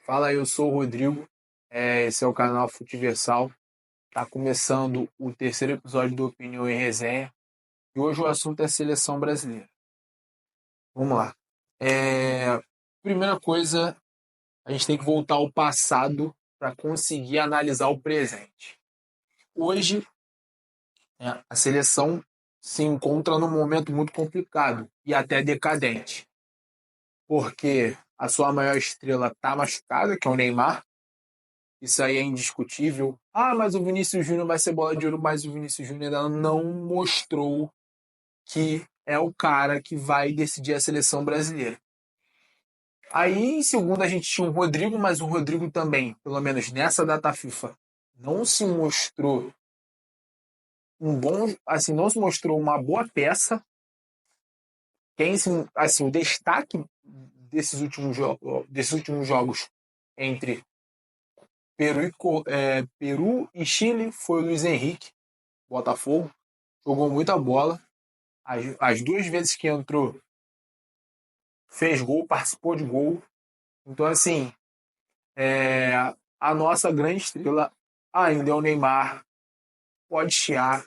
Fala aí, eu sou o Rodrigo, esse é o canal Futiversal. Tá começando o terceiro episódio do Opinião e Resenha e hoje o assunto é a seleção brasileira. Vamos lá. Primeira coisa, a gente tem que voltar ao passado para conseguir analisar o presente. Hoje, a seleção se encontra num momento muito complicado e até decadente, porque a sua maior estrela está machucada, que é o Neymar. Isso aí é indiscutível. Ah, mas o Vinícius Júnior vai ser bola de ouro, mas o Vinícius Júnior ainda não mostrou que é o cara que vai decidir a seleção brasileira. Aí, em segundo, a gente tinha o Rodrigo, mas o Rodrigo também, pelo menos nessa data FIFA, não se mostrou não se mostrou uma boa peça. Assim, o destaque desses últimos jogos entre Peru e Chile foi o Luiz Henrique, Botafogo. Jogou muita bola. As duas vezes que entrou, fez gol, participou de gol. Então, assim, é, a nossa grande estrela ainda é o Neymar. Pode chiar,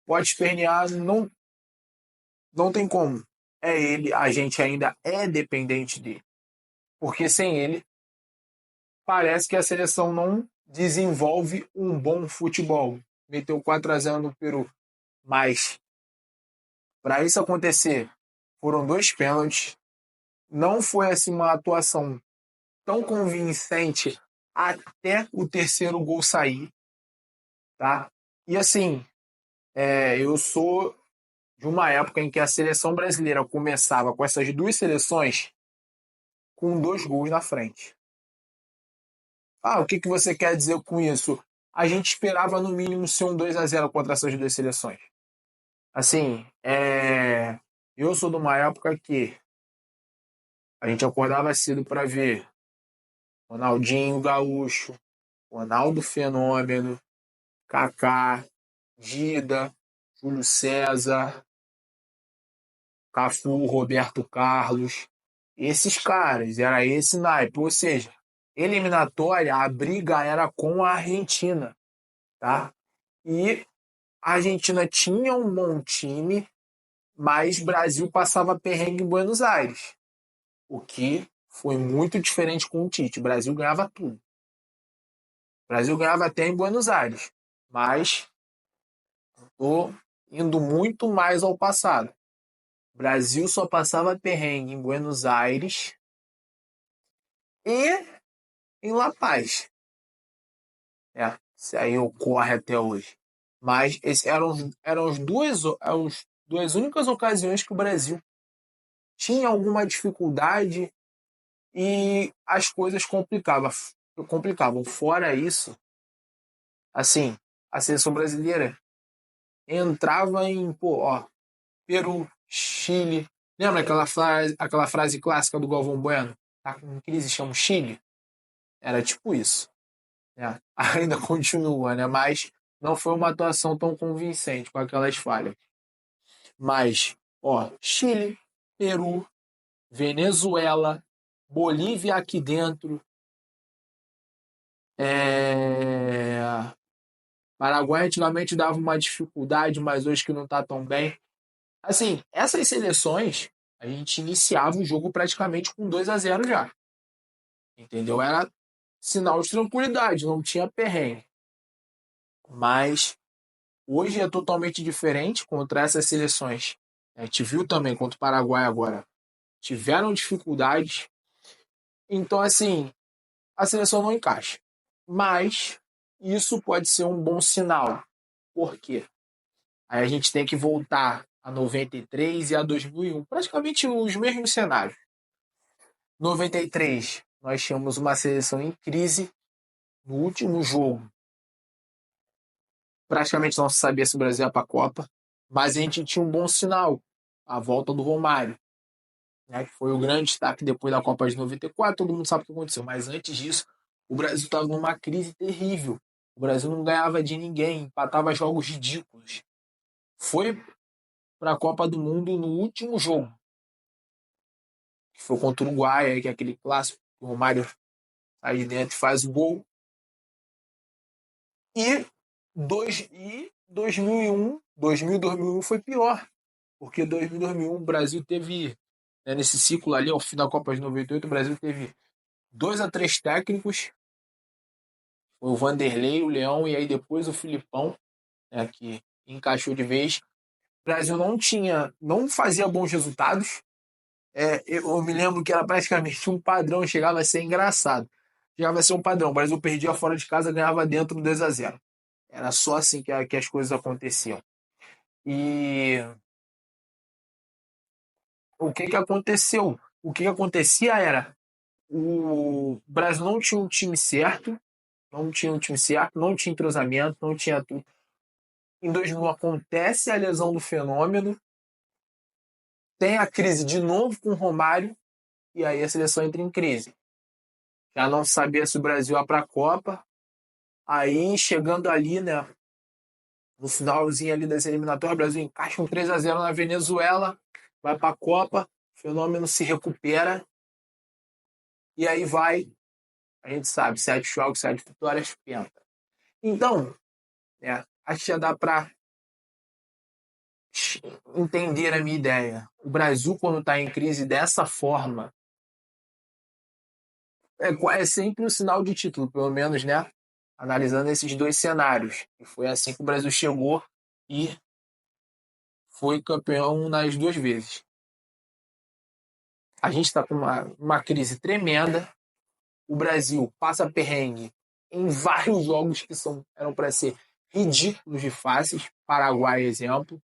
pode espernear, não tem como. É ele, a gente ainda é dependente dele. Porque sem ele, parece que a seleção não desenvolve um bom futebol. Meteu 4-0 no Peru. Mas, para isso acontecer, foram dois pênaltis. Não foi assim uma atuação tão convincente até o terceiro gol sair, tá? E assim, eu sou de uma época em que a seleção brasileira começava com essas duas seleções com dois gols na frente. Ah, o que você quer dizer com isso? A gente esperava no mínimo ser um 2-0 contra essas duas seleções. Assim, eu sou de uma época que a gente acordava cedo para ver Ronaldinho Gaúcho, Ronaldo Fenômeno, Kaká, Dida, Júlio César, Cafu, Roberto Carlos. Esses caras, era esse naipe. Ou seja, eliminatória, a briga era com a Argentina, tá? E a Argentina tinha um bom time, mas Brasil passava perrengue em Buenos Aires. O que foi muito diferente com o Tite. O Brasil ganhava tudo. O Brasil ganhava até em Buenos Aires. Mas estou indo muito mais ao passado. O Brasil só passava perrengue em Buenos Aires e em La Paz. Isso aí ocorre até hoje. Mas eram as duas únicas ocasiões que o Brasil tinha alguma dificuldade e as coisas complicavam. Fora isso, assim, a seleção brasileira entrava em, Peru, Chile. Lembra aquela frase clássica do Galvão Bueno? Tá com crise, chama Chile? Era tipo isso. Né? Ainda continua, né? Mas não foi uma atuação tão convincente com aquelas falhas. Mas, Chile, Peru, Venezuela, Bolívia aqui dentro, Paraguai antigamente dava uma dificuldade, mas hoje que não está tão bem. Assim, essas seleções, a gente iniciava o jogo praticamente com 2-0 já. Entendeu? Era sinal de tranquilidade, não tinha perrengue. Mas hoje é totalmente diferente contra essas seleções. A gente viu também contra o Paraguai agora. Tiveram dificuldades. Então, assim, a seleção não encaixa. Mas isso pode ser um bom sinal. Por quê? Aí a gente tem que voltar a 93 e a 2001. Praticamente os mesmos cenários. 93, nós tínhamos uma seleção em crise. No último jogo, praticamente não se sabia se o Brasil ia para a Copa, mas a gente tinha um bom sinal, a volta do Romário, né, que foi o grande destaque depois da Copa de 94, todo mundo sabe o que aconteceu, mas antes disso, o Brasil estava numa crise terrível. O Brasil não ganhava de ninguém, empatava jogos ridículos. Foi para a Copa do Mundo no último jogo, que foi contra o Uruguai, que é aquele clássico, o Romário sai de dentro e faz o gol. E 2001 foi pior, porque 2001 o Brasil teve, né, nesse ciclo ali, ao fim da Copa de 98, o Brasil teve 2 a 3 técnicos, foi o Vanderlei, o Leão e aí depois o Filipão, né, que encaixou de vez. O Brasil não fazia bons resultados. Eu me lembro que era praticamente um padrão, chegava a ser engraçado. Chegava a ser um padrão. O Brasil perdia fora de casa, ganhava dentro no 2 a 0. Era só assim que as coisas aconteciam. E o que aconteceu? O que acontecia era o Brasil não tinha um time certo, não tinha entrosamento, não tinha tudo. Em 2000 acontece a lesão do Fenômeno, tem a crise de novo com o Romário, e aí a seleção entra em crise. Já não sabia se o Brasil ia para a Copa. Aí, chegando ali, né, no finalzinho ali das eliminatórias, o Brasil encaixa um 3 a 0 na Venezuela, vai para a Copa, o Fenômeno se recupera, e aí a gente sabe, 7 jogos, 7 vitórias, penta. Então, acho que já dá para entender a minha ideia. O Brasil, quando está em crise dessa forma, é sempre um sinal de título, pelo menos, né? Analisando esses dois cenários. E foi assim que o Brasil chegou e foi campeão nas 2 vezes. A gente está com uma crise tremenda. O Brasil passa perrengue em vários jogos que eram para ser ridículos de fáceis. Paraguai, exemplo.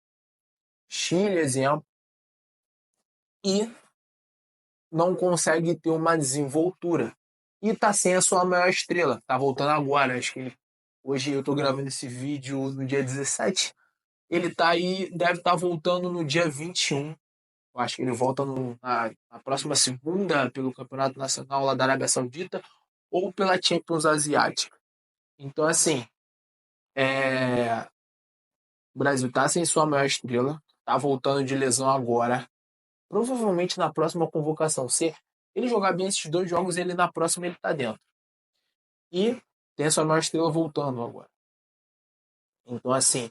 Chile, exemplo. E não consegue ter uma desenvoltura. E está sem a sua maior estrela. Está voltando agora. Acho que hoje eu estou gravando esse vídeo no dia 17. Ele está aí, deve estar voltando no dia 21. Eu acho que ele volta na próxima segunda pelo Campeonato Nacional lá da Arábia Saudita ou pela Champions Asiática. Então, assim, o Brasil está sem sua maior estrela, está voltando de lesão agora. Provavelmente na próxima convocação, se ele jogar bem esses 2 jogos, ele na próxima ele está dentro. E tem a sua maior estrela voltando agora. Então, assim,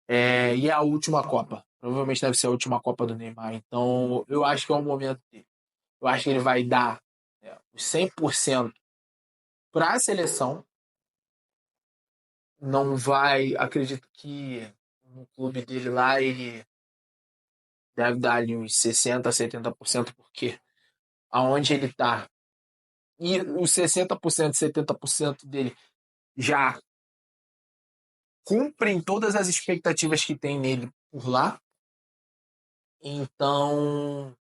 e é a última Copa. Provavelmente deve ser a última Copa do Neymar. Então, eu acho que é o momento dele. Eu acho que ele vai dar os 100% para a seleção. Não vai, acredito que no clube dele lá ele deve dar ali uns 60%, 70%, porque aonde ele está. E os 60%, 70% dele já cumprem todas as expectativas que tem nele por lá. Então,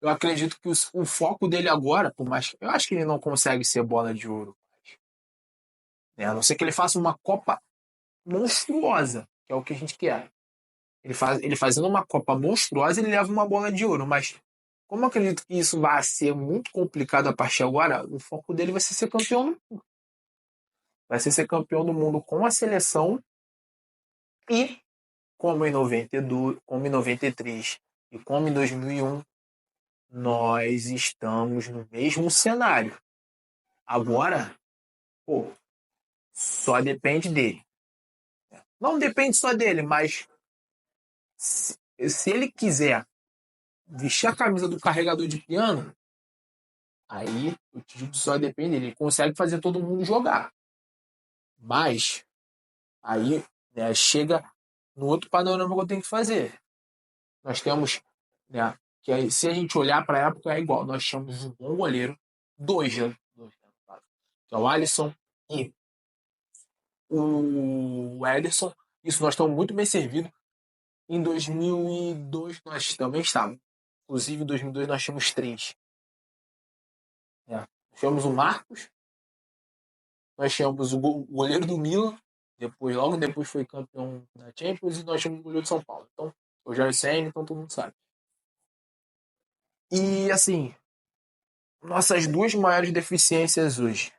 eu acredito que o foco dele agora, por mais que eu acho que ele não consegue ser bola de ouro, né? A não ser que ele faça uma Copa monstruosa, que é o que a gente quer. Ele fazendo uma Copa monstruosa, ele leva uma bola de ouro, mas como eu acredito que isso vai ser muito complicado a partir de agora, o foco dele vai ser campeão do mundo. Vai ser campeão do mundo com a seleção e, como em 92, como em 93 e como em 2001, nós estamos no mesmo cenário. Agora, pô, só depende dele. Não depende só dele, mas se ele quiser vestir a camisa do carregador de piano, aí o time só depende dele. Ele consegue fazer todo mundo jogar. Mas aí, né, chega no outro panorama que eu tenho que fazer. Nós temos, né, que aí, se a gente olhar para a época, é igual. Nós tínhamos um bom goleiro, dois, né, que é o Alisson e o Ederson. Isso nós estamos muito bem servidos. Em 2002 nós também estávamos. Inclusive, em 2002 nós tínhamos três. Nós tínhamos o Marcos, nós tínhamos o goleiro do Milan, logo depois foi campeão da Champions, e nós tínhamos o goleiro de São Paulo. Então, o Jair Sene, então todo mundo sabe. E, assim, nossas duas maiores deficiências hoje,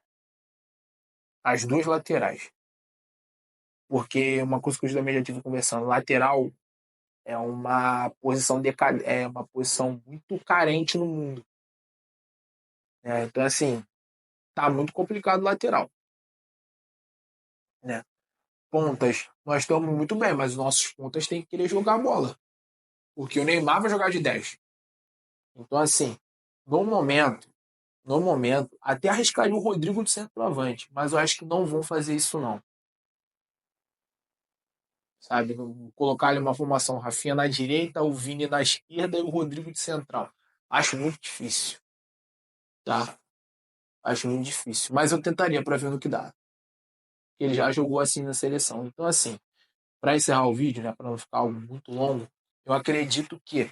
as duas laterais. Porque uma coisa que eu também já tive conversando, lateral é uma posição é uma posição muito carente no mundo. Então, assim, tá muito complicado o lateral, né? Pontas, nós estamos muito bem, mas os nossos pontas têm que querer jogar a bola. Porque o Neymar vai jogar de 10. Então, assim, no momento, no momento, até arriscaria o Rodrigo de centroavante, mas eu acho que não vão fazer isso não, sabe? Colocar ali uma formação, Rafinha na direita, o Vini na esquerda e o Rodrigo de central. Acho muito difícil, tá? Acho muito difícil, mas eu tentaria para ver no que dá. Ele já jogou assim na seleção. Então, assim, para encerrar o vídeo, né, para não ficar algo muito longo, eu acredito que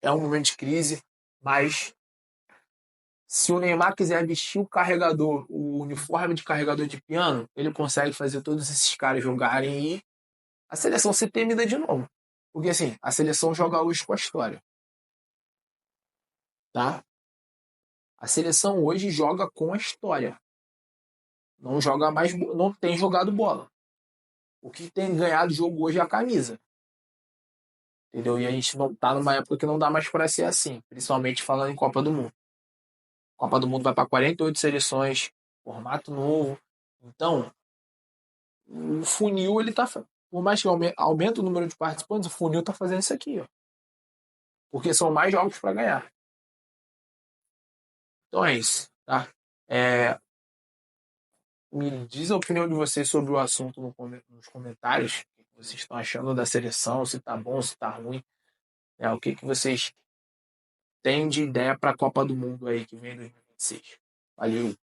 é um momento de crise, mas se o Neymar quiser vestir o carregador, o uniforme de carregador de piano, ele consegue fazer todos esses caras jogarem e a seleção ser temida de novo. Porque assim, a seleção joga hoje com a história, tá? A seleção hoje joga com a história. Não joga mais, não tem jogado bola. O que tem ganhado jogo hoje é a camisa. Entendeu? E a gente não tá numa época que não dá mais para ser assim, principalmente falando em Copa do Mundo. Copa do Mundo vai para 48 seleções, formato novo. Então, o funil, ele tá. Por mais que aumente o número de participantes, o funil tá fazendo isso aqui, ó. Porque são mais jogos para ganhar. Então é isso, tá? É, me diz a opinião de vocês sobre o assunto nos comentários. O que vocês estão achando da seleção, se tá bom, se tá ruim. O que vocês têm de ideia para a Copa do Mundo aí que vem em 2026. Valeu!